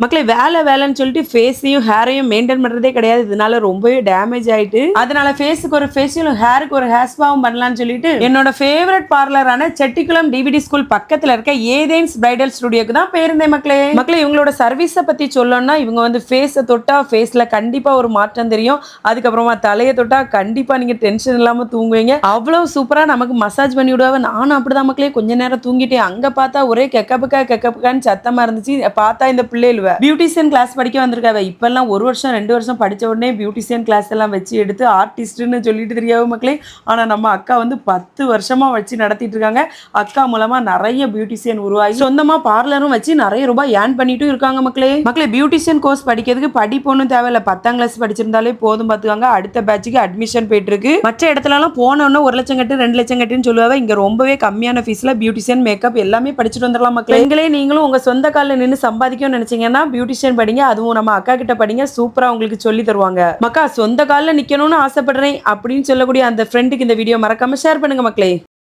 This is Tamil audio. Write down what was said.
மக்களே வேலைன்னு சொல்லிட்டு ஃபேஸையும் ஹேரையும் மெயின்டைன் பண்றதே கிடையாது. இதனால ரொம்பவே டேமேஜ் ஆயிட்டு, அதனால ஃபேஸுக்கு ஒரு ஃபேஷியலும் ஹேருக்கு ஒரு ஹேர் ஸ்பாவும் பண்ணலாம்னு சொல்லிட்டு என்னோட ஃபேவரட் பார்லரான செட்டிக்குளம் டிவிடி ஸ்கூல் பக்கத்துல இருக்க ஏதேன்ஸ் பிரைடல் ஸ்டுடியோக்கு தான் போயிருந்தேன் மக்களே. இவங்களோட சர்வீஸை பத்தி சொல்லணும்னா இவங்க வந்து ஃபேஸை தொட்டா ஃபேஸ்ல கண்டிப்பா ஒரு மாற்றம் தெரியும். அதுக்கப்புறமா தலையை தொட்டா கண்டிப்பா நீங்க டென்ஷன் இல்லாம தூங்குவீங்க. அவ்வளவு சூப்பரா நமக்கு மசாஜ் பண்ணி விடுவாங்க. நானும் அப்படிதான் மக்களே கொஞ்ச நேரம் தூங்கிட்டேன். அங்க பார்த்தா ஒரே கெக்கப்புக்கான்னு சத்தமா இருந்துச்சு. பார்த்தா இந்த பிள்ளைகள் பியூட்டிஷியன் கிளாஸ் படிக்க வந்திருக்காவ. இப்பெல்லாம் 1 வருஷம் 2 வருஷம் படிச்ச உடனே பியூட்டிஷியன் கிளாஸ் எல்லாம் வச்சு எடுத்து ஆர்டிஸ்ட்னு சொல்லிட்டு தெரியாத மக்களே. ஆனா நம்ம அக்கா வந்து 10 வருஷமா வச்சு நடத்திட்டு இருக்காங்க. அக்கா மூலமா நிறைய பியூட்டிஷியன் உருவாகி சொந்தமா பார்லரும் வச்சு நிறைய ரூபாய் ஏர்ன் பண்ணிட்டும் இருக்காங்க மக்களே. பியூட்டிஷியன் கோர்ஸ் படிக்கிறதுக்கு படிப்பு ஒன்றும் தேவையில்ல. 10ஆம் கிளாஸ் படிச்சிருந்தாலே போதும் பார்த்துக்காங்க. அடுத்த பேட்சுக்கு அட்மிஷன் போயிட்டு இருக்கு. மற்ற இடத்துல எல்லாம் போனோன்னு 1 லட்சம் கட்டு 2 லட்சம் கட்டுன்னு சொல்லுவாங்க. இங்க ரொம்பவே கம்மியான ஃபீஸ்ல பியூட்டிஷியன் மேக்கப் எல்லாமே படிச்சுட்டு வந்துடலாம் மக்களே. நீங்களும் உங்க சொந்த காலில் நின்று சம்பாதிக்கணும்னு நினைச்சீங்கன்னா பியூட்டிஷியன் படிங்க. அதுவும் நம்ம அக்கா கிட்ட படிங்க. சூப்பரா உங்களுக்கு சொல்லி தருவாங்க. மக்கா சொந்த கால்ல நிக்கணும்னு ஆசைப்படுறேன் அப்படின்னு சொல்லக்கூடிய அந்த ஃப்ரெண்டுக்கு இந்த வீடியோ மறக்காம ஷேர் பண்ணுங்க மக்களே.